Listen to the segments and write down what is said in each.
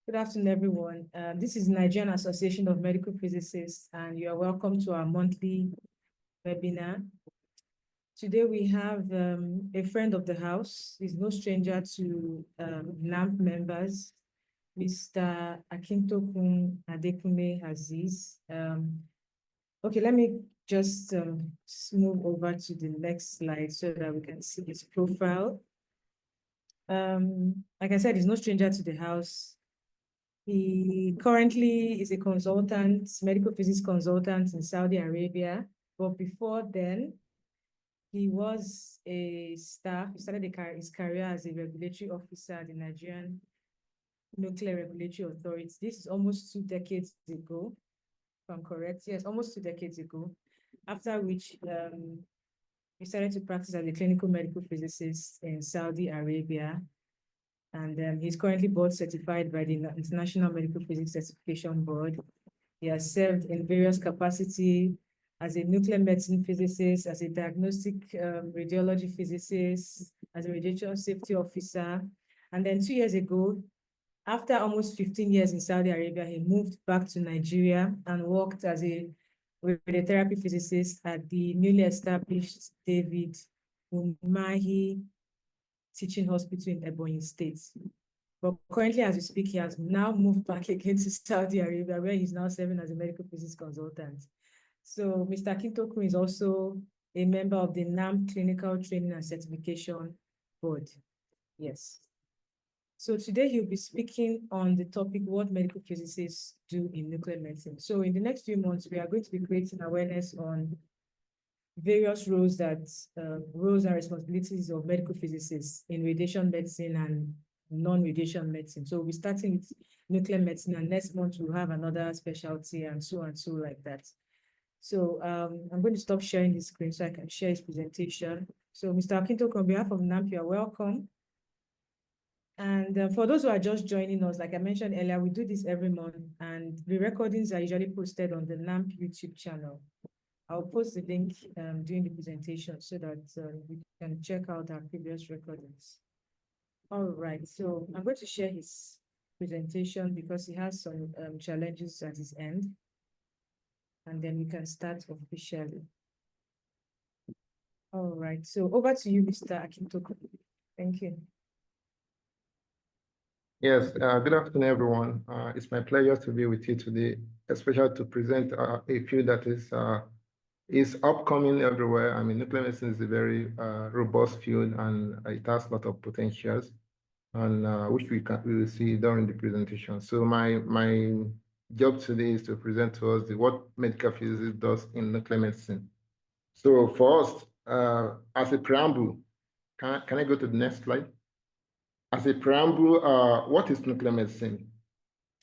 Good afternoon, everyone. This is Nigerian Association of Medical Physicists, and you are welcome to our monthly webinar. Today, we have a friend of the house. He's no stranger to NAMP members, Mr. Akintokun Adekunle Aziz. Okay, let me just move over to the next slide so that we can see his profile. Like I said, he's no stranger to the house. He currently is a consultant, medical physics consultant in Saudi Arabia. But before then, he was a staff. He started his career as a regulatory officer at the Nigerian Nuclear Regulatory Authority. This is almost 2 decades ago, if I'm correct. Yes, almost 2 decades ago. After which, he started to practice as a clinical medical physicist in Saudi Arabia. And he's currently board certified by the International Medical Physics Certification Board. He has served in various capacities as a nuclear medicine physicist, as a diagnostic radiology physicist, as a radiation safety officer. And then 2 years ago, after almost 15 years in Saudi Arabia, he moved back to Nigeria and worked as a radiotherapy physicist at the newly established David Umahi Teaching Hospital in Ebonyi State. But currently, as we speak, he has now moved back again to Saudi Arabia, where he's now serving as a medical physics consultant. So Mr. Akintokun is also a member of the NAMP Clinical Training and Certification Board. Yes. So today he'll be speaking on the topic, what medical physicists do in nuclear medicine. So in the next few months, we are going to be creating awareness on various roles and responsibilities of medical physicists in radiation medicine and non-radiation medicine. So we're starting with nuclear medicine, and next month we'll have another specialty and so like that. So I'm going to stop sharing the screen so I can share his presentation. So Mr. Akintokun, on behalf of NAMP, you are welcome. And for those who are just joining us, like I mentioned earlier, we do this every month, and the recordings are usually posted on the NAMP YouTube channel. I'll post the link during the presentation so that we can check out our previous recordings. All right, so I'm going to share his presentation because he has some challenges at his end. And then we can start officially. All right, so over to you, Mr. Akintokun. Thank you. Yes, good afternoon, everyone. It's my pleasure to be with you today, especially to present a field that is upcoming everywhere. I mean, nuclear medicine is a very robust field, and it has a lot of potentials, and which we will see during the presentation. So my job today is to present to us what medical physics does in nuclear medicine. So for us, as a preamble, can I go to the next slide? As a preamble, what is nuclear medicine?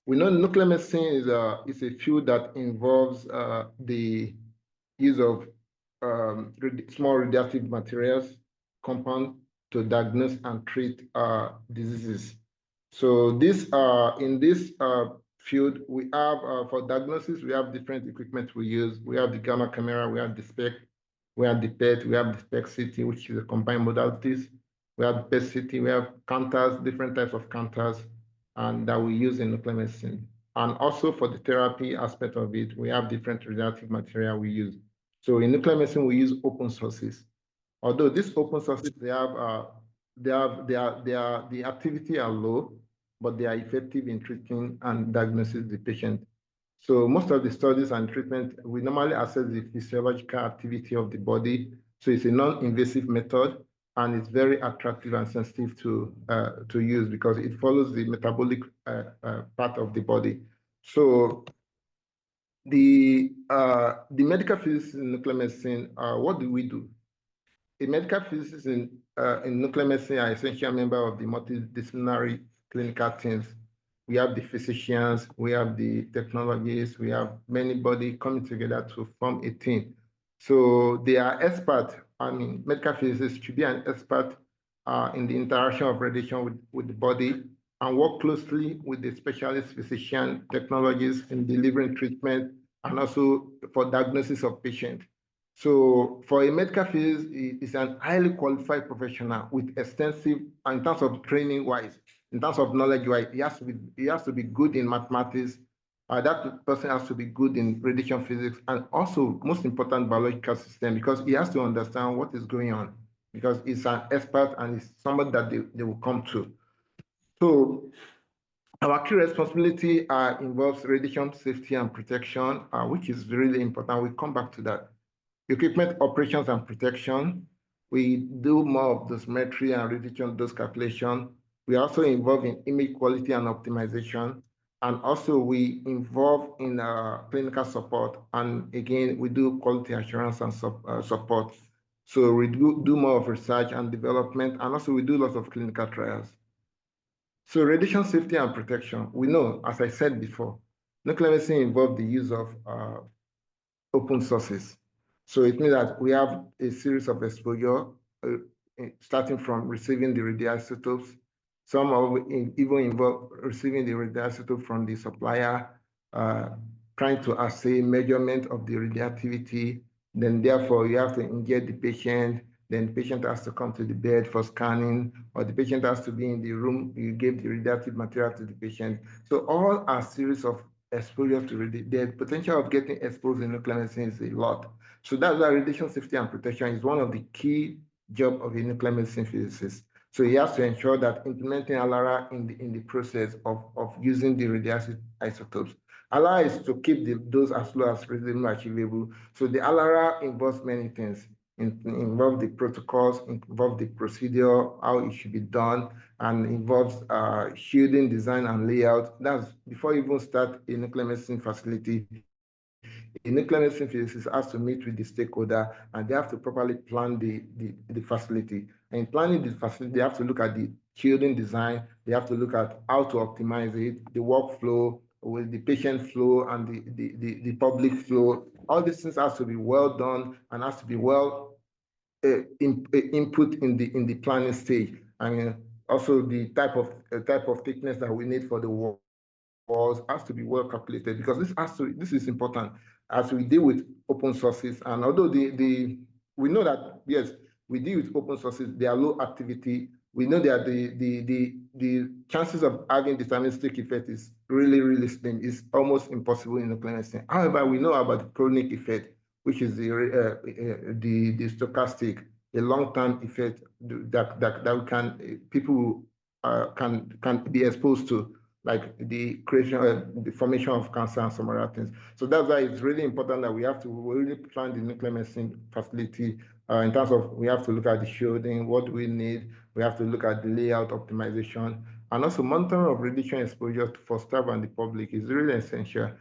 We know nuclear medicine is a field that involves the use of small radioactive materials, compounds to diagnose and treat diseases. So in this field, we have for diagnosis, we have different equipment we use. We have the gamma camera, we have the SPEC, we have the PET, we have the SPEC-CT, which is a combined modalities. We have PET-CT, we have counters, different types of counters, and that we use in nuclear medicine. And also for the therapy aspect of it, we have different radioactive material we use. So in nuclear medicine, we use open sources. Although these open sources, the activity are low, but they are effective in treating and diagnosing the patient. So most of the studies and treatment, we normally assess the physiological activity of the body. So it's a non-invasive method, and it's very attractive and sensitive to use because it follows the metabolic part of the body. So the medical physicists in nuclear medicine, what do we do? A medical physicist in nuclear medicine are essential member of the multidisciplinary clinical teams. We have the physicians, we have the technologists, we have many bodies coming together to form a team. So they are experts. I mean, medical physicists should be an expert in the interaction of radiation with the body and work closely with the specialist physician technologists in delivering treatment and also for diagnosis of patients. So for a medical physicist, it's an highly qualified professional with extensive, in terms of training wise, in terms of knowledge, he has to be good in mathematics. That person has to be good in radiation physics, and also most important biological system, because he has to understand what is going on, because he's an expert and it's somebody that they will come to. So our key responsibility involves radiation safety and protection, which is really important. We'll come back to that. Equipment operations and protection. We do more of dosimetry and radiation dose calculation. We are also involved in image quality and optimization. And also we involve in clinical support. And again, we do quality assurance and support. So we do more of research and development, and also we do lots of clinical trials. So radiation safety and protection, we know, as I said before, nuclear medicine involves the use of open sources. So it means that we have a series of exposure, starting from receiving the radioisotopes. Some of even involve receiving the radioisotope from the supplier, trying to assay measurement of the radioactivity. Then therefore you have to inject the patient. Then the patient has to come to the bed for scanning, or the patient has to be in the room. You give the radioactive material to the patient. So all are series of exposure to radiation. The potential of getting exposed in nuclear medicine is a lot. So that's why radiation safety and protection is one of the key job of a nuclear medicine physicist. So he has to ensure that implementing ALARA in the process of using the radioactive isotopes. ALARA is to keep the dose as low as reasonably achievable. So the ALARA involves many things. Involve the protocols, involve the procedure, how it should be done, and involves shielding design and layout. That's before you even start a nuclear medicine facility. A nuclear medicine physicist has to meet with the stakeholder, and they have to properly plan the facility. And in planning the facility, they have to look at the shielding design. They have to look at how to optimize it, the workflow, with the patient flow and the public flow. All these things has to be well done and has to be well input in the planning stage. I mean, also the type of thickness that we need for the walls has to be well calculated, because this is important as we deal with open sources. And although we know that yes, we deal with open sources, they are low activity. We know that the chances of having deterministic effect is really slim. It's almost impossible in nuclear medicine. However, we know about the chronic effect, which is the stochastic, a long-term effect that people can be exposed to, like the creation, the formation of cancer and some other things. So that's why it's really important that we have to really plan the nuclear medicine facility in terms of, we have to look at the shielding, what do we need, we have to look at the layout optimization, and also monitoring of radiation exposure for staff and the public is really essential.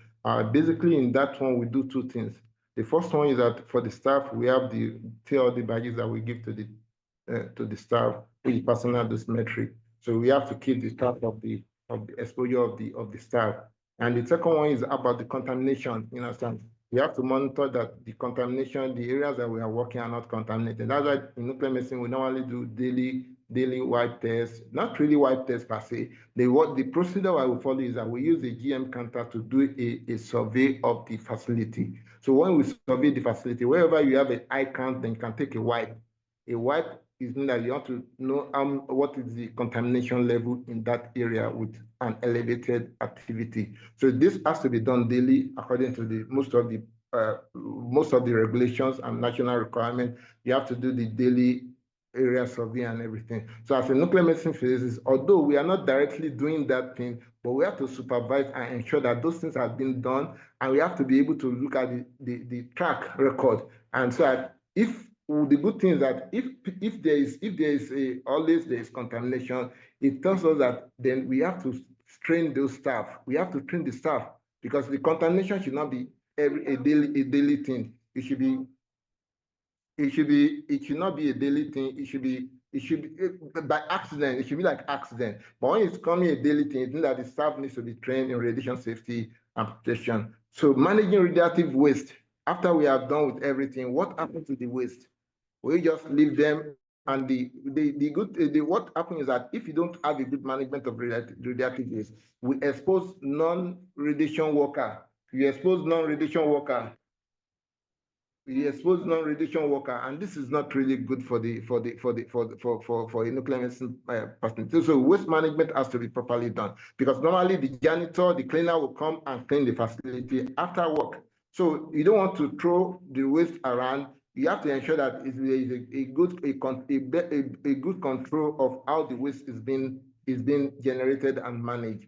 Basically in that one, we do two things. The first one is that for the staff, we have the TLD badges that we give to the staff, which is personal dosimetry. So we have to keep the track of the exposure of the staff. And the second one is about the contamination. You understand? We have to monitor that the contamination, the areas that we are working are not contaminated. That's why in nuclear medicine we normally do daily wipe tests, not really wipe tests per se. The procedure I will follow is that we use a GM counter to do a survey of the facility. So when we survey the facility, wherever you have an eye count, then you can take a wipe. A wipe is mean that you have to know what is the contamination level in that area with an elevated activity. So this has to be done daily according to most of the regulations and national requirements. You have to do the daily area survey and everything. So as a nuclear medicine physicist, although we are not directly doing that thing, but we have to supervise and ensure that those things have been done, and we have to be able to look at the track record. And so the good thing is that if there is always there is contamination, it tells us that then we have to train those staff. We have to train the staff, because the contamination should not be a daily thing. It should not be a daily thing. It should be by accident. It should be like accident. But when it's coming a daily thing, it means that the staff needs to be trained in radiation safety and protection. So managing radioactive waste, after we have done with everything, what happens to the waste? We just leave them, and what happens is that if you don't have a good management of radioactive waste, we expose non-radiation worker. You expose non-radiation worker. he exposed non-radiation worker, and this is not really good for a nuclear medicine person. So waste management has to be properly done, because normally the janitor, the cleaner will come and clean the facility after work. So you don't want to throw the waste around. You have to ensure that there is a good control of how the waste is being generated and managed.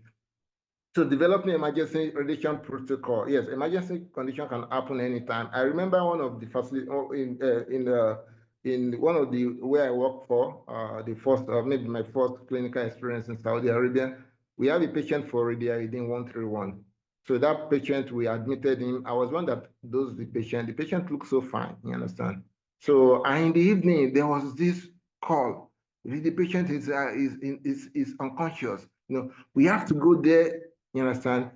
So developing emergency radiation protocol. Yes, emergency condition can happen anytime. I remember one of the facility in one of the where I work for, the first maybe my first clinical experience in Saudi Arabia. We have a patient for radiation 131. So that patient, we admitted him. I was one that dosed the patient. The patient looked so fine. You understand? So in the evening there was this call. The patient is unconscious. You know, we have to go there. You understand?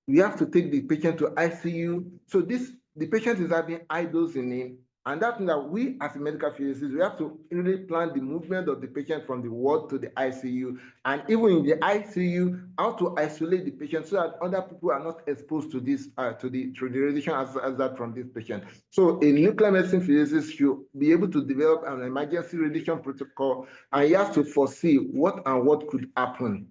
We have to take the patient to ICU. So the patient is having high dose in him. And that means that we as a medical physicists, we have to really plan the movement of the patient from the ward to the ICU. And even in the ICU, how to isolate the patient so that other people are not exposed to this, to the radiation as that from this patient. So a nuclear medicine physicist should be able to develop an emergency radiation protocol, and he has to foresee what could happen.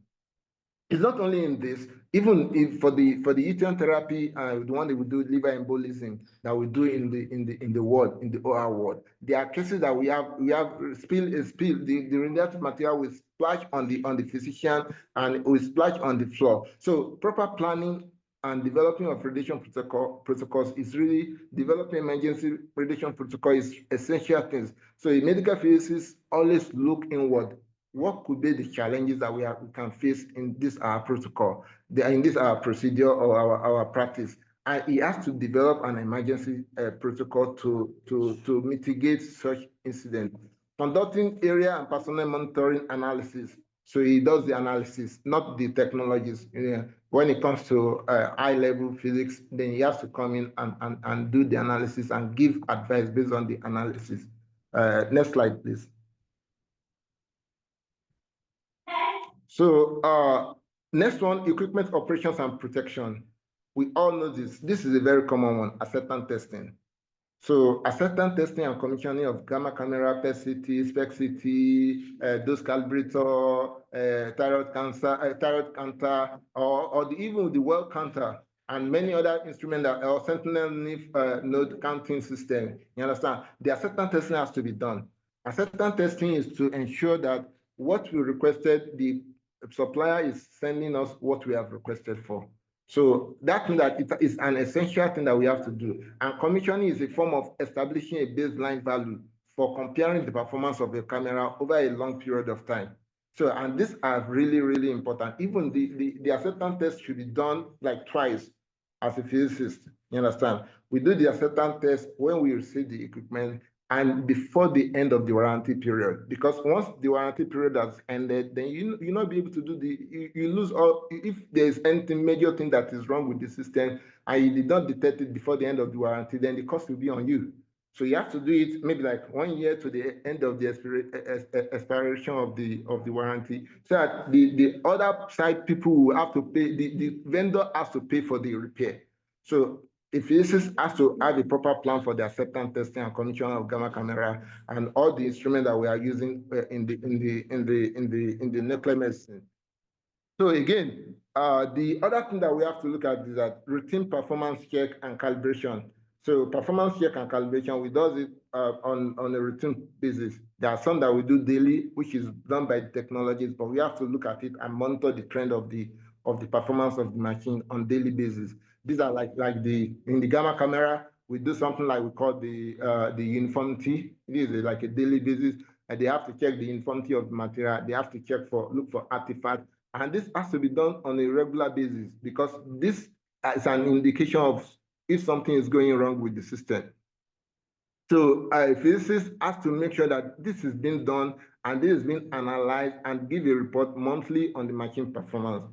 It's not only in this, even if for the uterine therapy, the one that we do liver embolism that we do in the ward, in the OR ward. There are cases that we have the radioactive material will splash on the physician and will splash on the floor. So proper planning and developing of radiation protocols is really developing emergency radiation protocol is essential things. So a medical physicist always look inward. What could be the challenges that we can face in this protocol, in this procedure or our practice? And he has to develop an emergency protocol to mitigate such incidents. Conducting area and personnel monitoring analysis. So he does the analysis, not the technologies. When it comes to high-level physics, then he has to come in and do the analysis and give advice based on the analysis. Next slide, please. So next one, equipment operations and protection. We all know this. This is a very common one, acceptance testing. So acceptance testing and commissioning of gamma camera, PET-CT, SPECT-CT, dose calibrator, thyroid counter, or even the well counter, and many other instruments that are sentinel node counting system. You understand? The acceptance testing has to be done. Acceptance testing is to ensure that what we requested, the supplier is sending us what we have requested for. So that means that it is an essential thing that we have to do. And commissioning is a form of establishing a baseline value for comparing the performance of the camera over a long period of time. So, and these are really, really important. Even the acceptance test should be done like twice as a physicist. You understand? We do the acceptance test when we receive the equipment and before the end of the warranty period, because once the warranty period has ended, then you not be able to do you lose all. If there's anything major thing that is wrong with the system and you did not detect it before the end of the warranty, then the cost will be on you. So you have to do it maybe like 1 year to the end of the expiration of the warranty, so that the other side people will have to pay, the vendor has to pay for the repair. So the physicist has to have a proper plan for the acceptance testing and commissioning of gamma camera and all the instruments that we are using in the nuclear medicine. So again, the other thing that we have to look at is that routine performance check and calibration. So performance check and calibration, we do it on a routine basis. There are some that we do daily, which is done by the technologies, but we have to look at it and monitor the trend of the performance of the machine on daily basis. These are like in the gamma camera, we do something like we call the uniformity. It is like a daily basis, and they have to check the uniformity of the material. They have to look for artifacts. And this has to be done on a regular basis, because this is an indication of if something is going wrong with the system. So a physicist has to make sure that this is being done and this is being analyzed and give a report monthly on the machine performance.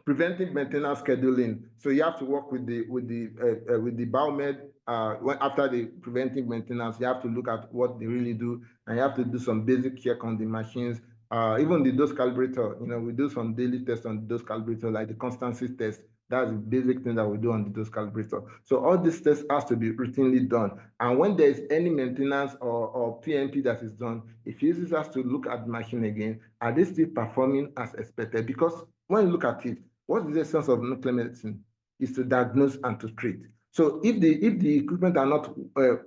Preventive maintenance scheduling. So you have to work with the biomed. After the preventive maintenance, you have to look at what they really do, and you have to do some basic check on the machines Even the dose calibrator, we do some daily tests on the dose calibrator, like the constancy test. That's the basic thing that we do on the dose calibrator. So all these tests has to be routinely done. And when there's any maintenance or PMP that is done, a physicist has to look at the machine again. Are they still performing as expected? Because when you look at it, what is the essence of nuclear medicine? Is to diagnose and to treat. So if the equipment are not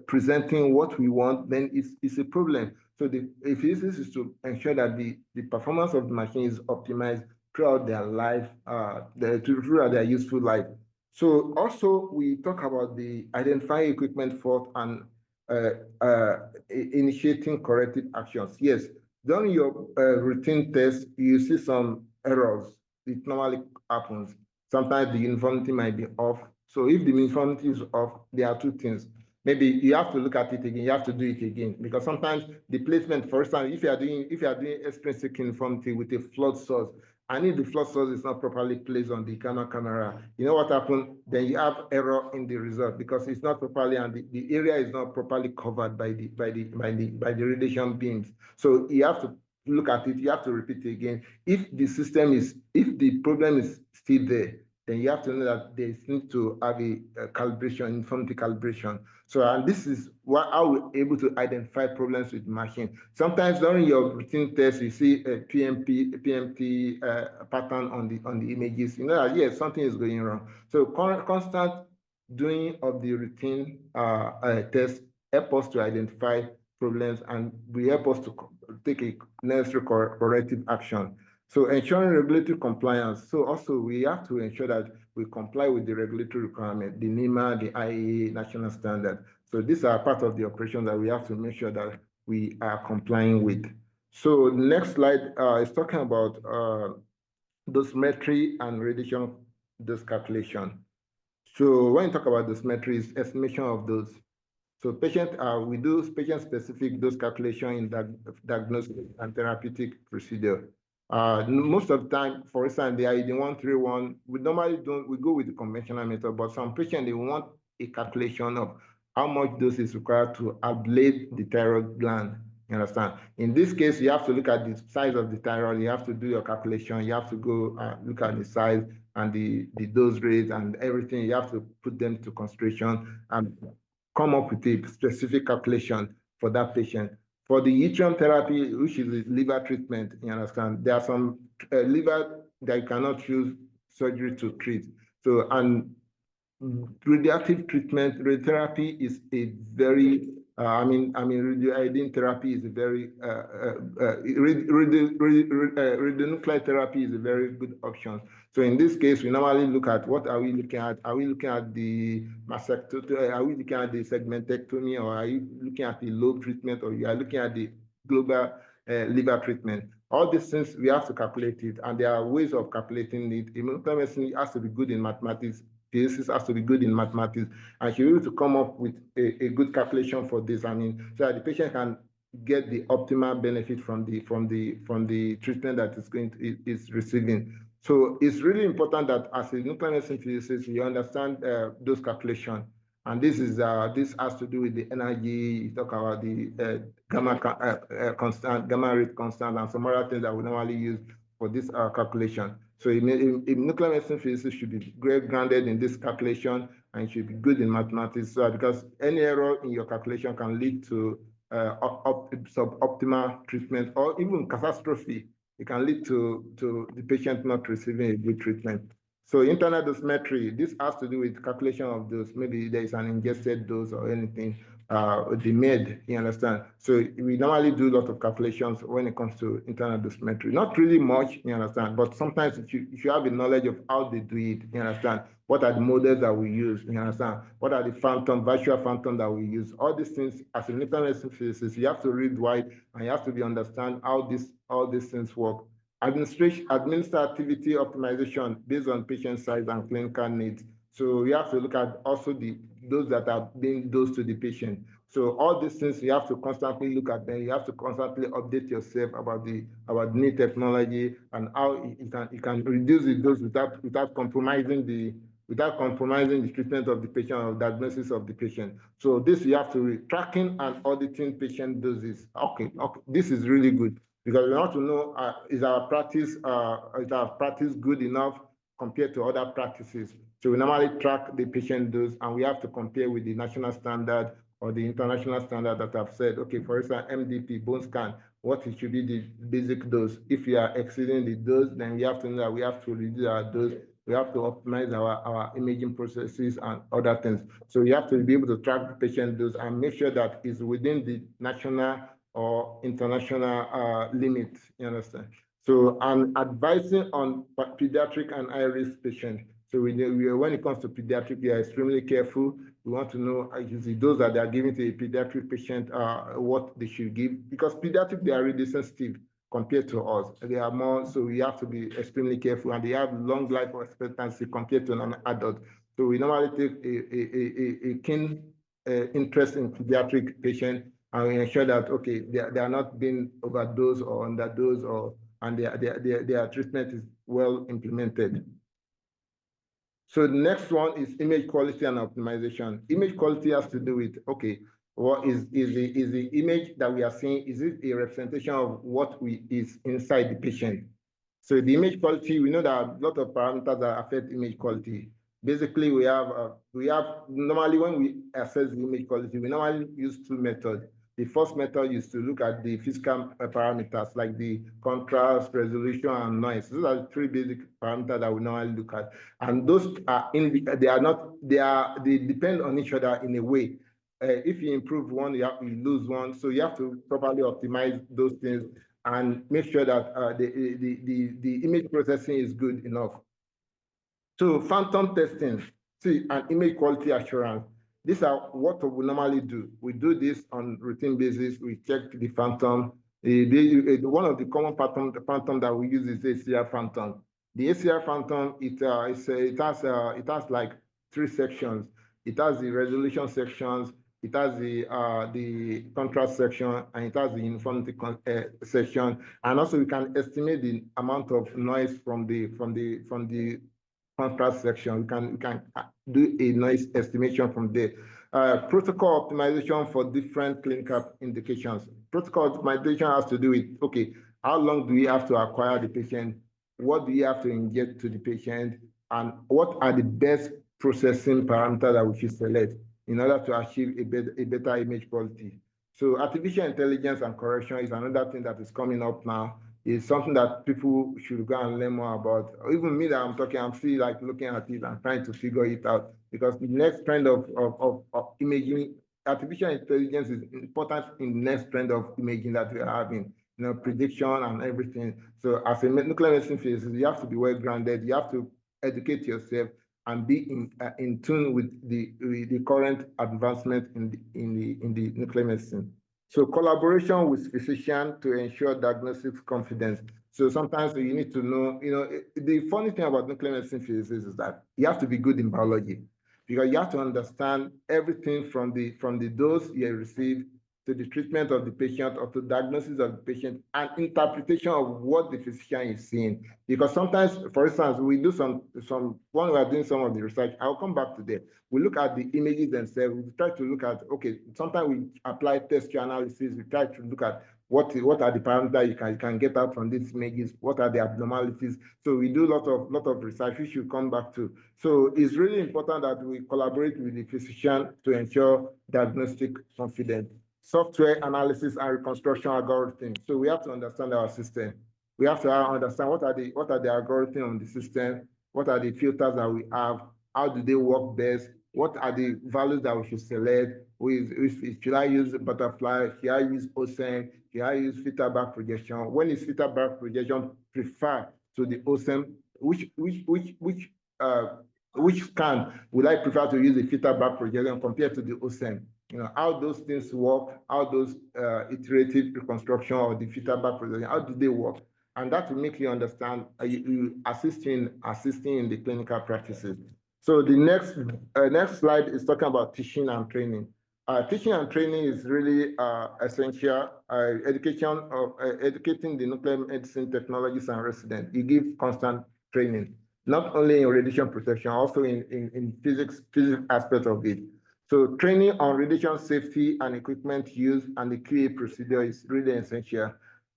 presenting what we want, then it's a problem. So the physicist is to ensure that the performance of the machine is optimized throughout their life, throughout their useful life. So also we talk about the identifying equipment fault and initiating corrective actions. Yes, during your routine test, you see some errors. It normally happens. Sometimes the uniformity might be off. So if the uniformity is off, there are two things. Maybe you have to look at it again. You have to do it again, because sometimes the placement, for instance, if you are doing extrinsic uniformity with a flood source, and if the flood source is not properly placed on the camera, you know what happened? Then you have error in the result, because it's not properly, and the area is not properly covered by the radiation beams. So you have to look at it. You have to repeat it again. If the problem is still there, then you have to know that there is need to have a calibration, uniformity calibration. So, and this is how we're able to identify problems with the machine. Sometimes during your routine test, you see a PMT pattern on the images. You know that, yes, something is going wrong. So constant doing of the routine test help us to identify problems, and will help us to take a necessary corrective action. So ensuring regulatory compliance. So also we have to ensure that we comply with the regulatory requirement, the NEMA, the IAEA national standard. So these are part of the operation that we have to make sure that we are complying with. So the next slide is talking about dosimetry and radiation dose calculation. So when you talk about dosimetry, it's estimation of dose. So we do patient-specific dose calculation in diagnostic and therapeutic procedure. Most of the time, for instance, the IED 131, we normally we go with the conventional method, but some patients, they want a calculation of how much dose is required to ablate the thyroid gland. You understand? In this case, you have to look at the size of the thyroid. You have to do your calculation. You have to go look at the size and the dose rate and everything. You have to put them to consideration and come up with a specific calculation for that patient. For the yttrium therapy, which is the liver treatment, you understand, there are some liver that you cannot use surgery to treat. So, and radioactive treatment, radiotherapy is a very, radioiodine therapy is a very, radionuclide therapy is a very good option. So in this case, we normally look at what are we looking at? Are we looking at the mastectomy? Are we looking at the segmentectomy? Or are you looking at the lobe treatment? Or you are looking at the global liver treatment? All these things, we have to calculate it. And there are ways of calculating it. Nuclear medicine has to be good in mathematics. Physicists has to be good in mathematics, and she will be able to come up with a good calculation for this. I mean, so that the patient can get the optimal benefit from the treatment that is receiving. So it's really important that as a nuclear medicine physicist, you understand those calculations. And this has to do with the energy. You talk about the gamma constant, gamma rate constant, and some other things that we normally use for this calculation. So a nuclear medicine physicist should be grounded in this calculation and should be good in mathematics. So because any error in your calculation can lead to suboptimal treatment or even catastrophe. It can lead to the patient not receiving a good treatment. So internal dosimetry, this has to do with calculation of dose. Maybe there is an ingested dose or anything. The med, you understand? So we normally do a lot of calculations when it comes to internal dosimetry. Not really much, you understand? But sometimes if you have a knowledge of how they do it, you understand? What are the models that we use, you understand? What are the virtual phantom that we use? All these things, as a nuclear medicine physicist, you have to read wide and you have to understand how all these things work. Administer activity optimization based on patient size and clinical needs. So you have to look at also those that are being dosed to the patient. So all these things you have to constantly look at them. You have to constantly update yourself about new technology and how you can reduce the dose without compromising the treatment of the patient or diagnosis of the patient. So this you have to be tracking and auditing patient doses. Okay, this is really good. because we want to know, is our practice good enough compared to other practices? So we normally track the patient dose, and we have to compare with the national standard or the international standard that I've said. Okay, for instance, MDP, bone scan, what it should be the basic dose. If we are exceeding the dose, then we have to know that we have to reduce our dose. We have to optimize our imaging processes and other things. So you have to be able to track the patient dose and make sure that it's within the national or international limits, you understand? So I'm advising on pediatric and high-risk patients. So when it comes to pediatric, we are extremely careful. We want to know the dose that they are giving to a pediatric patient, what they should give, because pediatric, they are really sensitive compared to us. They are more, so we have to be extremely careful, and they have long life expectancy compared to an adult. So we normally take a keen interest in pediatric patients, and we ensure that, okay, they are not being overdosed or underdosed, and their treatment is well implemented. So the next one is image quality and optimization. Image quality has to do with, okay, what is the image that we are seeing, is it a representation of what is inside the patient? So the image quality, we know that a lot of parameters that affect image quality. Basically, we have normally when we assess the image quality, we normally use two methods. The first method is to look at the physical parameters like the contrast, resolution, and noise. Those are the three basic parameters that we normally look at. And those are they depend on each other in a way. If you improve one, you lose one. So you have to properly optimize those things and make sure that the image processing is good enough. So phantom testing, and image quality assurance. These are what we normally do. We do this on routine basis. We check the phantom. One of the common phantom that we use is ACR phantom. The ACR phantom, it has like three sections. It has the resolution sections, it has the contrast section, and it has the uniformity section. And also we can estimate the amount of noise from the contrast section. We can do a noise estimation from there. Protocol optimization for different clinical indications. Protocol optimization has to do with, okay, how long do we have to acquire the patient? What do you have to inject to the patient? And what are the best processing parameters that we should select in order to achieve a better image quality? So artificial intelligence and correction is another thing that is coming up now. It's something that people should go and learn more about. Even me that I'm talking, I'm still like looking at it and trying to figure it out, because the next trend of imaging, artificial intelligence is important in the next trend of imaging that we are having, prediction and everything. So as a nuclear medicine physicist, you have to be well grounded. You have to educate yourself and be in tune with the current advancement in the nuclear medicine. So collaboration with physicians to ensure diagnosis confidence. So sometimes you need to know, the funny thing about nuclear medicine physicists is that you have to be good in biology, because you have to understand everything from the dose you receive to the treatment of the patient, or to diagnosis of the patient, and interpretation of what the physician is seeing. Because sometimes, for instance, we do when we are doing some of the research, I'll come back to that. We look at the images themselves. We try to look at, okay, sometimes we apply texture analysis. We try to look at what are the parameters you can get out from these images, what are the abnormalities. So we do a lot of research, which we'll come back to. So it's really important that we collaborate with the physician to ensure diagnostic confidence. Software analysis and reconstruction algorithms. So we have to understand our system. We have to understand what are the algorithms on the system, what are the filters that we have, how do they work best, what are the values that we should select. Should I use butterfly? Should I use OSEM? Should I use filter back projection? When is filter back projection preferred to the OSEM? Which scan would I prefer to use the filter back projection compared to the OSEM? How those things work, how those iterative reconstruction or the filter back projection, how do they work? And that will make you understand, assisting in the clinical practices. So the next slide is talking about teaching and training. Teaching and training is really essential. Educating the nuclear medicine technologists and residents. You give constant training, not only in radiation protection, also in physics aspect of it. So training on radiation safety and equipment use and the QA procedure is really essential.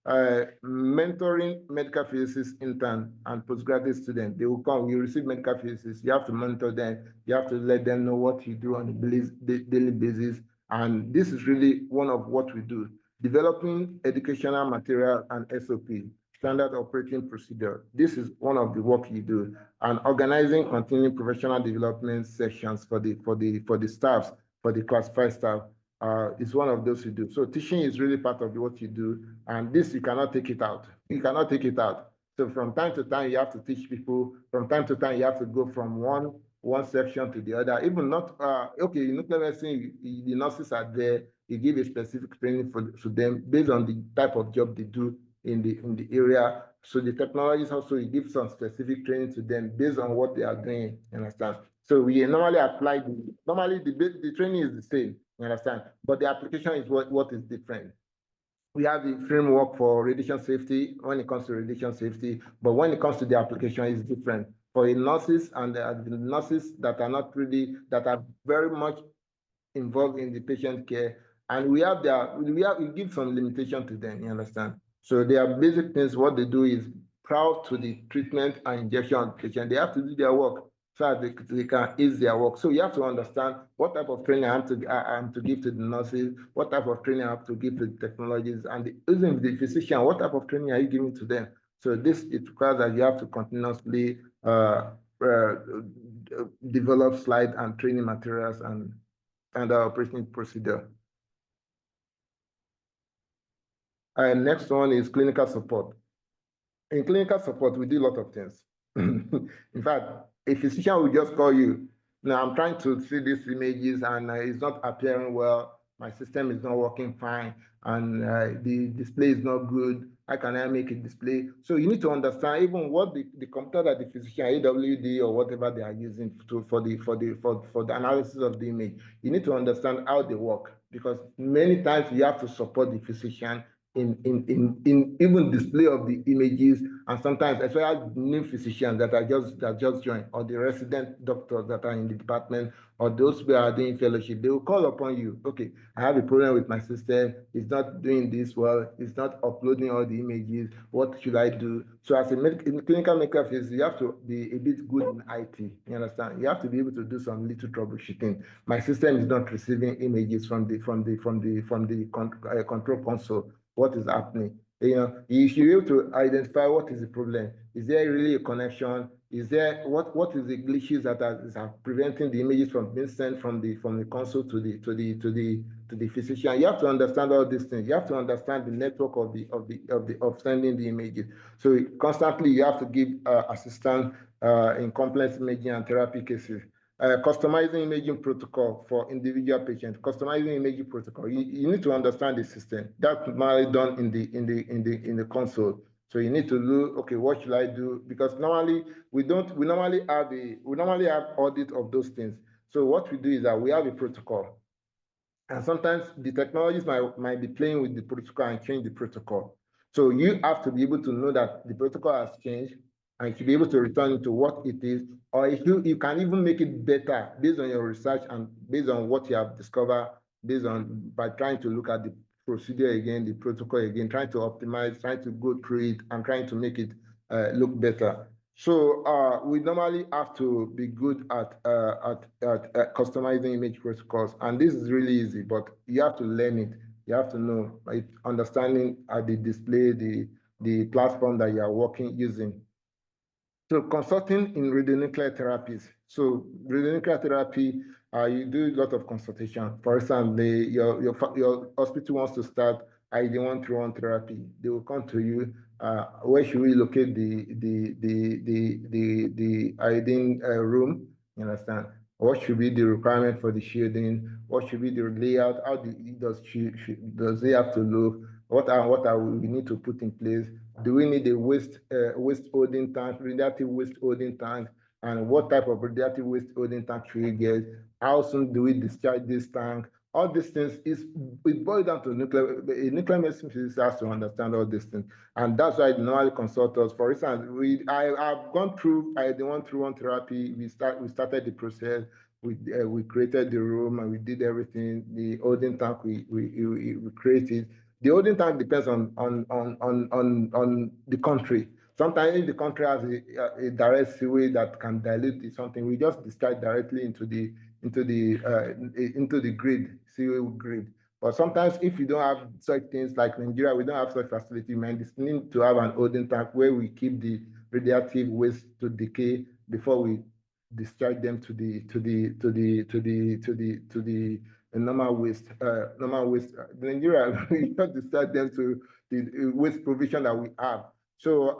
mentoring medical physicists intern and postgraduate students. They will come, you receive medical physicists, you have to mentor them, you have to let them know what you do on a daily basis. And this is really one of what we do. Developing educational material and SOP, standard operating procedure. This is one of the work you do. And organizing continuing professional development sessions for the staffs, for the classified staff. Is one of those you do. So teaching is really part of what you do, and this you cannot take it out. You cannot take it out. So from time to time you have to teach people. From time to time you have to go from one section to the other. Even not okay. In nuclear medicine, the nurses are there. You give a specific training to them based on the type of job they do in the area. So the technologists also, you give some specific training to them based on what they are doing. You understand? So we normally apply the training is the same. You understand? But the application is what is different. We have the framework for radiation safety when it comes to radiation safety, but when it comes to the application, it's different. For the nurses and the nurses that are not really, that are very much involved in the patient care, and we give some limitation to them, you understand? So their basic things, what they do is prior to the treatment and injection of the patient, they have to do their work so that they can ease their work. So you have to understand what type of training I am to give to the nurses, what type of training I have to give to the technologists, and even the physician, what type of training are you giving to them? So this, it requires that you have to continuously develop slide and training materials and operating procedure. Next one is clinical support. In clinical support, we do a lot of things. In fact, a physician will just call you. Now, I'm trying to see these images and it's not appearing well. My system is not working fine and the display is not good. How can I make a display? So you need to understand even what the computer that the physician, AWD or whatever they are using for the analysis of the image. You need to understand how they work, because many times you have to support the physician in even display of the images, and sometimes especially new physicians that just joined, or the resident doctors that are in the department, or those who are doing fellowship, they will call upon you. Okay, I have a problem with my system. It's not doing this well. It's not uploading all the images. What should I do? So as a clinical medical physicist, you have to be a bit good in IT. You understand? You have to be able to do some little troubleshooting. My system is not receiving images from the control console. What is happening? You know, you should be able to identify what is the problem. Is there really a connection? Is there what is the glitches that are preventing the images from being sent from the console to the physician? You have to understand all these things. You have to understand the network of sending the images. So constantly you have to give assistance in complex imaging and therapy cases. Customizing imaging protocol for individual patients. Customizing imaging protocol. You need to understand the system. That's normally done in the console. So you need to do, okay, what should I do? Because normally we normally have audit of those things. So what we do is that we have a protocol. And sometimes the technologies might be playing with the protocol and change the protocol. So you have to be able to know that the protocol has changed, and you should be able to return it to what it is, or if you can even make it better based on your research and based on what you have discovered, by trying to look at the procedure again, the protocol again, trying to optimize, trying to go through it and trying to make it look better. So we normally have to be good at customizing image protocols, and this is really easy, but you have to learn it. You have to know, like, understanding the display, the platform that you are working using. So consulting in radionuclide therapies. So radionuclide therapy, you do a lot of consultation. For example, your hospital wants to start iodine 131 therapy. They will come to you. Where should we locate the iodine room? You understand? What should be the requirement for the shielding? What should be the layout? How does they have to look? What are we need to put in place? Do we need a waste holding tank, radioactive waste holding tank? And what type of radioactive waste holding tank should we get? How soon do we discharge this tank? All these things it boils down to a nuclear medicine physicist has to understand all these things. And that's why they normally consult us. For instance, I've gone through the 131 therapy. We started the process. We created the room and we did everything. The holding tank we created. The holding tank depends on the country. Sometimes if the country has a direct sewage that can dilute something, we just discharge directly into the grid, sewage grid. But sometimes if you don't have such things like Nigeria, we don't have such facility, man, this need to have an holding tank where we keep the radioactive waste to decay before we discharge them to the normal waste. Nigeria, we just discharge them to the waste provision that we have. So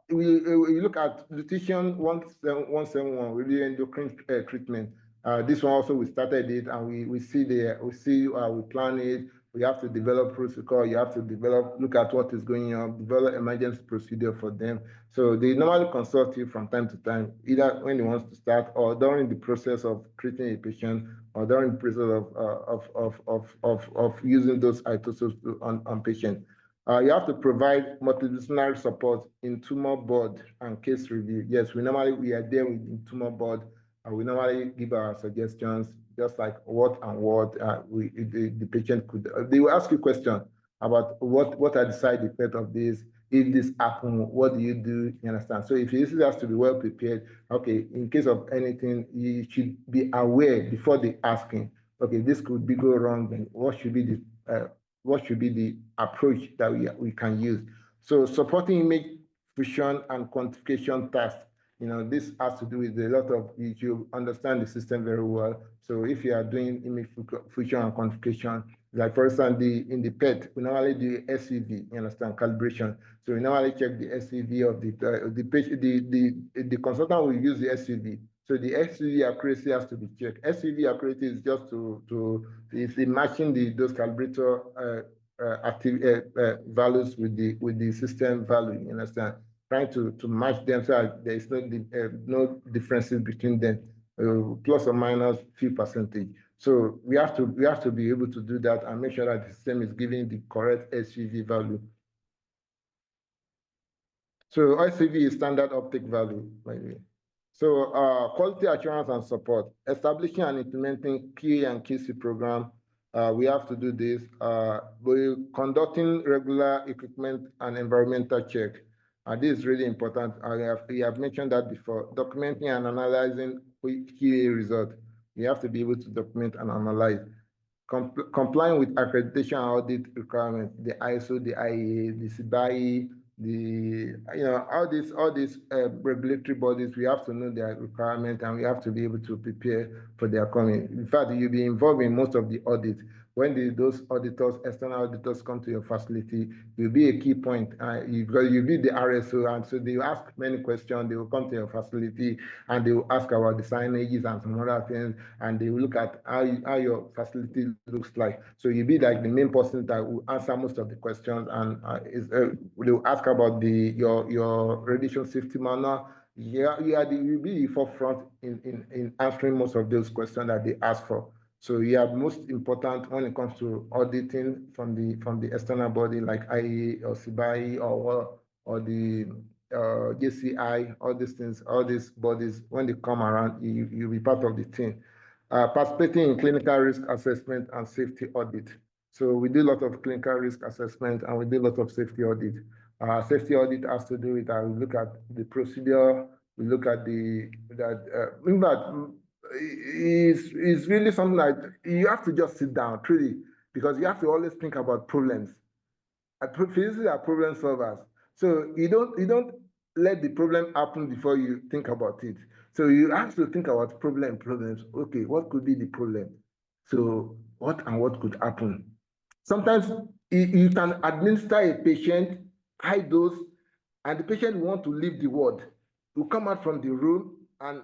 we look at nutrition 171, really endocrine treatment. This one also we started it, and we see we plan it. We have to develop protocol. You have to look at what is going on, develop emergency procedure for them. So they normally consult you from time to time, either when they want to start or during the process of treating a patient or during the process of using those isotopes on patients. You have to provide multidisciplinary support in tumor board and case review. Yes, we are there with tumor board, and we normally give our suggestions, just like what the patient could. They will ask you questions about what are the side effects of this. If this happens, what do you do? You understand? So if this has to be well prepared, okay, in case of anything, you should be aware before they asking, okay, this could go wrong, then what should be the approach that we can use? So supporting image fusion and quantification tasks. This has to do with a lot of, you understand the system very well. So if you are doing image fusion and quantification, like for instance, in the PET, we normally do SUV, you understand, calibration. So we normally check the SUV of the patient, the consultant will use the SUV. So the SUV accuracy has to be checked. SUV accuracy is just is matching those calibrator active values with the system value, you understand? Trying to match them so that there is no differences between them, plus or minus few percentage. So we have to be able to do that and make sure that the system is giving the correct SUV value. So SUV is standard optic value, by the way. So quality assurance and support, establishing and implementing QA and QC program. We have to do this. We're conducting regular equipment and environmental check. This is really important. We have mentioned that before. Documenting and analyzing QA result. You have to be able to document and analyze. Complying with accreditation audit requirements, the ISO, the IEA, the CBI, all these regulatory bodies, we have to know their requirements, and we have to be able to prepare for their coming. In fact, you'll be involved in most of the audits. When those auditors, external auditors, come to your facility, you'll be a key point because you'll be the RSO, and so they will ask many questions. They will come to your facility and they will ask about the signages and some other things, and they will look at how your facility looks like. So you'll be like the main person that will answer most of the questions, and they will ask about your radiation safety manual. You'll be the forefront in answering most of those questions that they ask for. So most important when it comes to auditing from the external body like IEA or CBI or the JCI, all these things, all these bodies, when they come around, you'll be part of the team. Participating in clinical risk assessment and safety audit. So we do a lot of clinical risk assessment and we do a lot of safety audit. Safety audit has to do with we look at the procedure, we look at it's really something like you have to just sit down, truly, because you have to always think about problems. Physicists are problem solvers. So you don't let the problem happen before you think about it. So you have to think about problems. Okay, what could be the problem? So what could happen? Sometimes you can administer a patient high dose, and the patient will want to leave the ward. Will come out from the room and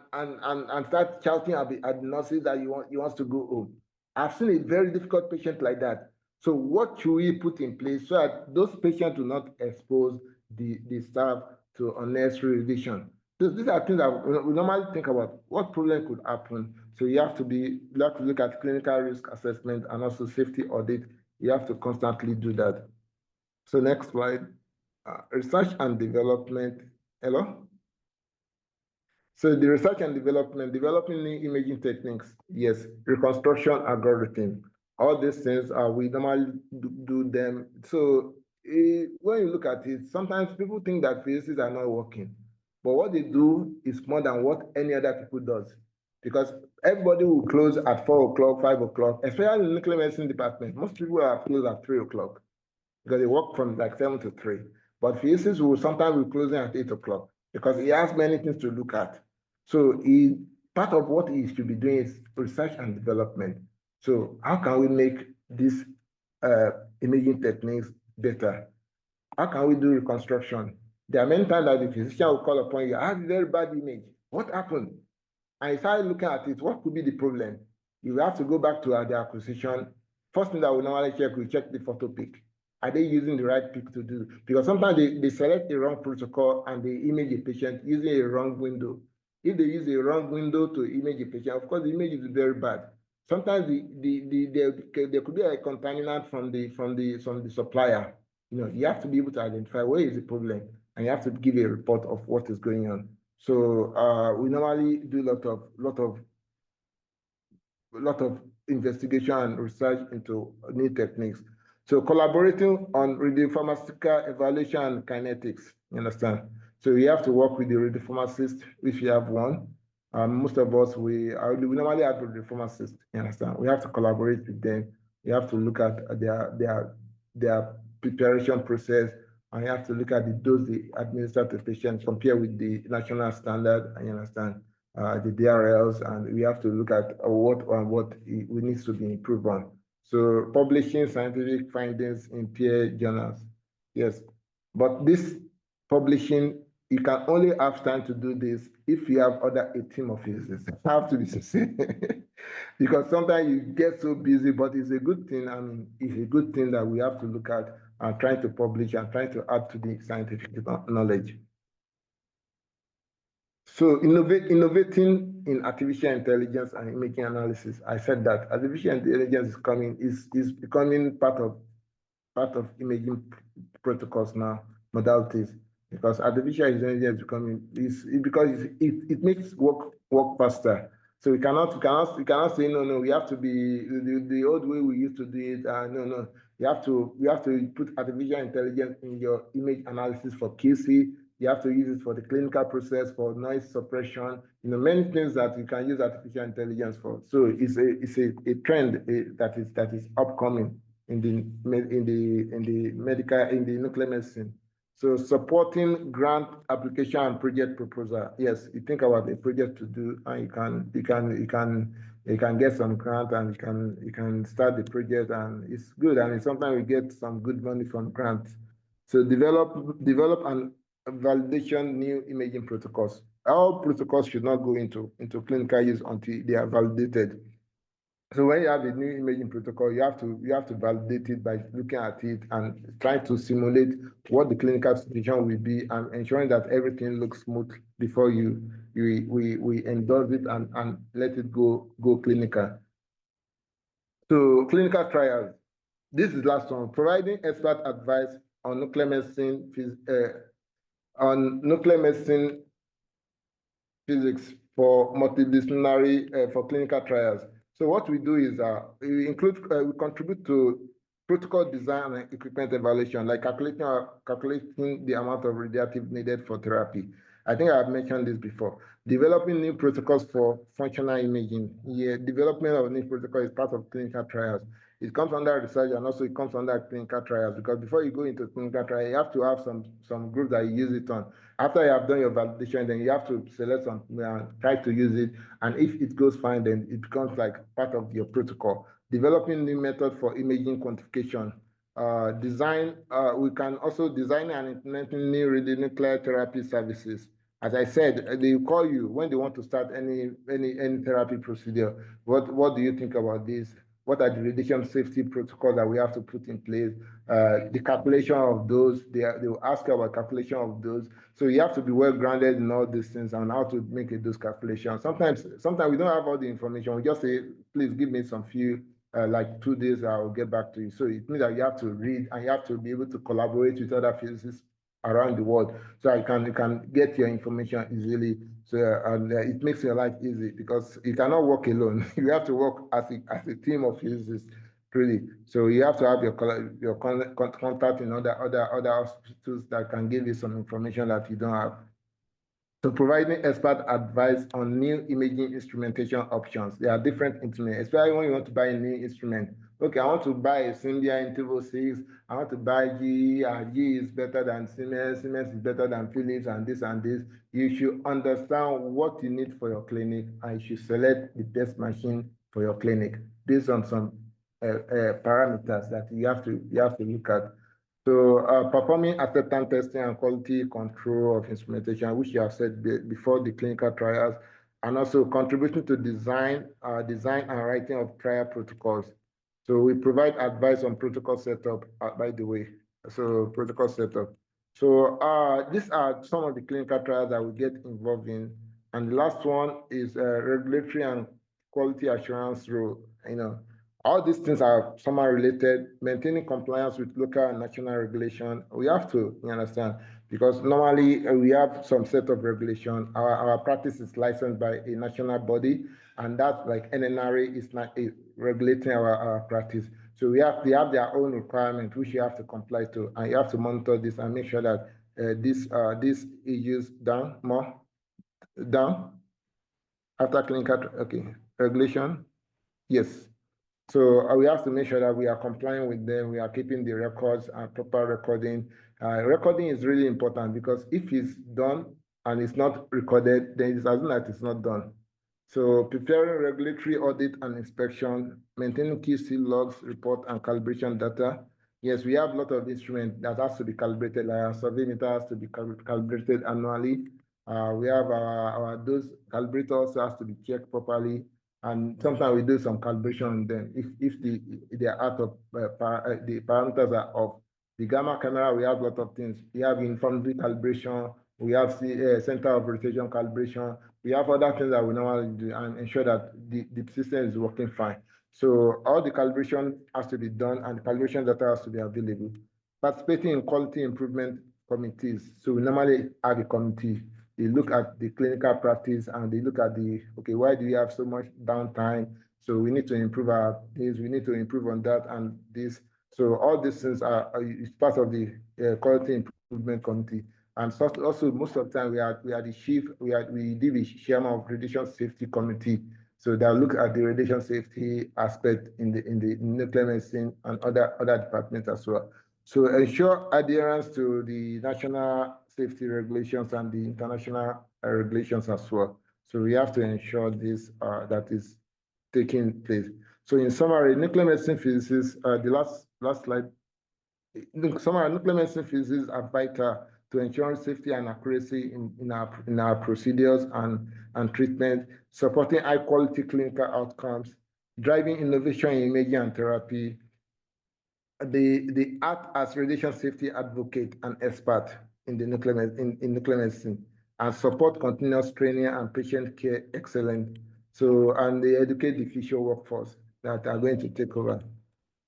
start shouting at the nurses that he wants to go home. I've seen a very difficult patient like that. So what should we put in place so that those patients will not expose the staff to unnecessary revision? So these are things that we normally think about. What problem could happen? So you have to look at clinical risk assessment and also safety audit. You have to constantly do that. So next slide. Research and development. Hello? So the research and development, developing new imaging techniques, yes, reconstruction algorithm. All these things, we normally do them. So when you look at it, sometimes people think that physicists are not working, but what they do is more than what any other people does. Because everybody will close at 4 o'clock, 5 o'clock, especially in the nuclear medicine department. Most people are closed at 3 o'clock because they work from like 7 to 3. But physicists will sometimes be closing at 8 o'clock because he has many things to look at. So part of what he should be doing is research and development. So how can we make these imaging techniques better? How can we do reconstruction? There are many times that the physician will call upon you, I have a very bad image. What happened? And you start looking at it, what could be the problem? You have to go back to the acquisition. First thing that we normally check, we check the photo pic. Are they using the right pic to do? Because sometimes they select the wrong protocol and they image a patient using a wrong window. If they use a wrong window to image a patient, of course, the image is very bad. Sometimes there could be a contaminant from the supplier. You have to be able to identify where is the problem, and you have to give a report of what is going on. So we normally do a lot of investigation and research into new techniques. So collaborating on radiopharmaceutical evaluation and kinetics, you understand? So we have to work with the radiopharmacist if you have one. Most of us, we normally have a radiopharmacist, you understand? We have to collaborate with them. We have to look at their preparation process, and you have to look at the dose they administer to patients, compare with the national standard, and you understand? The DRLs, and we have to look at what we need to be improved on. So publishing scientific findings in peer journals, yes. But this publishing, you can only have time to do this if you have a team of physicists. I have to be sincere. Because sometimes you get so busy, but it's a good thing. I mean, it's a good thing that we have to look at and try to publish and try to add to the scientific knowledge. So innovating in artificial intelligence and imaging analysis. I said that artificial intelligence is becoming part of imaging protocols now, modalities, because artificial intelligence because it makes work faster. So we cannot say no. We have to be the old way we used to do it. No. You have to put artificial intelligence in your image analysis for QC. You have to use it for the clinical process, for noise suppression, many things that you can use artificial intelligence for. So it's a trend that is upcoming in the nuclear medicine. So supporting grant application and project proposal. Yes, you think about a project to do, and you can get some grant, and you can start the project, and it's good. And sometimes we get some good money from grants. So develop and validation new imaging protocols. All protocols should not go into clinical use until they are validated. So when you have a new imaging protocol, you have to validate it by looking at it and trying to simulate what the clinical situation will be, and ensuring that everything looks smooth before we endorse it and let it go clinical. So clinical trials. This is last one. Providing expert advice on nuclear medicine physics for multidisciplinary for clinical trials. So what we do is we contribute to protocol design and equipment evaluation, like calculating the amount of radioactive needed for therapy. I think I've mentioned this before. Developing new protocols for functional imaging. Yeah, development of new protocol is part of clinical trials. It comes under research, and also it comes under clinical trials, because before you go into clinical trial, you have to have some group that you use it on. After you have done your validation, then you have to select some, try to use it. And if it goes fine, then it becomes like part of your protocol. Developing new method for imaging quantification. We can also design and implementing new radionuclide therapy services. As I said, they call you when they want to start any therapy procedure. What do you think about this? What are the radiation safety protocols that we have to put in place? The calculation of those, they will ask you about calculation of those. So you have to be well grounded in all these things and how to make those calculations. Sometimes we don't have all the information. We just say, please give me some few, like 2 days, I will get back to you. So it means that you have to read, and you have to be able to collaborate with other physicists around the world, so you can get your information easily. So it makes your life easy, because you cannot work alone. You have to work as a team of physicists really. So you have to have your contact in other hospitals that can give you some information that you don't have. So providing expert advice on new imaging instrumentation options. There are different instruments, especially when you want to buy a new instrument. Okay, I want to buy a Symbian Interval 6. I want to buy GE. GE is better than Siemens. Siemens is better than Philips and this and this. You should understand what you need for your clinic, and you should select the best machine for your clinic based on some parameters that you have to look at. So performing acceptance testing and quality control of instrumentation, which you have said before the clinical trials, and also contributing to design and writing of trial protocols. So we provide advice on protocol setup, by the way. So protocol setup. So these are some of the clinical trials that we get involved in. And the last one is regulatory and quality assurance role. All these things are somehow related. Maintaining compliance with local and national regulation, we have to, you understand, because normally we have some set of regulation. Our practice is licensed by a national body, and that, like NNRA, is not regulating our practice. So they have their own requirement, which you have to comply to, and you have to monitor this and make sure that this is down after clinical, okay, regulation, yes. So we have to make sure that we are complying with them. We are keeping the records and proper recording. Recording is really important, because if it's done and it's not recorded, then it's assumed that it's not done. So preparing regulatory audit and inspection, maintaining QC logs, report, and calibration data. Yes, we have a lot of instruments that has to be calibrated. Like our survey meter has to be calibrated annually. We have our dose calibrator also has to be checked properly. And sometimes we do some calibration on them if they are out of the parameters are off. The gamma camera, we have a lot of things. We have uniformity calibration. We have center of rotation calibration. We have other things that we normally do and ensure that the system is working fine. So all the calibration has to be done, and the calibration data has to be available. Participating in quality improvement committees. So we normally have a committee. They look at the clinical practice and they look at okay, why do we have so much downtime? So we need to improve this, we need to improve on that and this. So all these things is part of the quality improvement committee. And so also most of the time we are the chief, we do the chairman of radiation safety committee. So they'll look at the radiation safety aspect in the nuclear medicine and other departments as well. So ensure adherence to the national safety regulations and the international regulations as well. So we have to ensure this that is taking place. So in summary, nuclear medicine physicists, the last slide. In summary, nuclear medicine physicists are vital to ensure safety and accuracy in our procedures and treatment, supporting high quality clinical outcomes, driving innovation in imaging and therapy. They act as radiation safety advocate and expert in the nuclear medicine, and support continuous training and patient care excellence. So, and they educate the future workforce that are going to take over.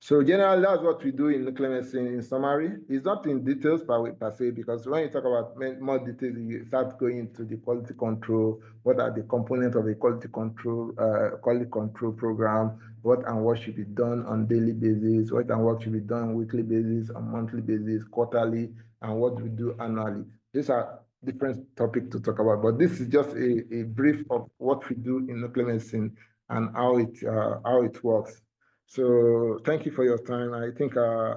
So generally, that's what we do in nuclear medicine in summary. It's not in details per se, because when you talk about more details, you start going into the quality control, what are the components of a quality control program, what should be done on daily basis, what should be done on weekly basis, on monthly basis, quarterly, and what we do annually. These are different topics to talk about, but this is just a brief of what we do in nuclear medicine and how it works. So thank you for your time. I think I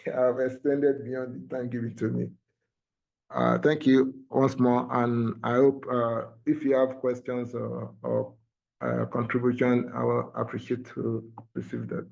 have extended beyond the time given to me. Thank you once more, and I hope if you have questions or contribution, I will appreciate to receive that.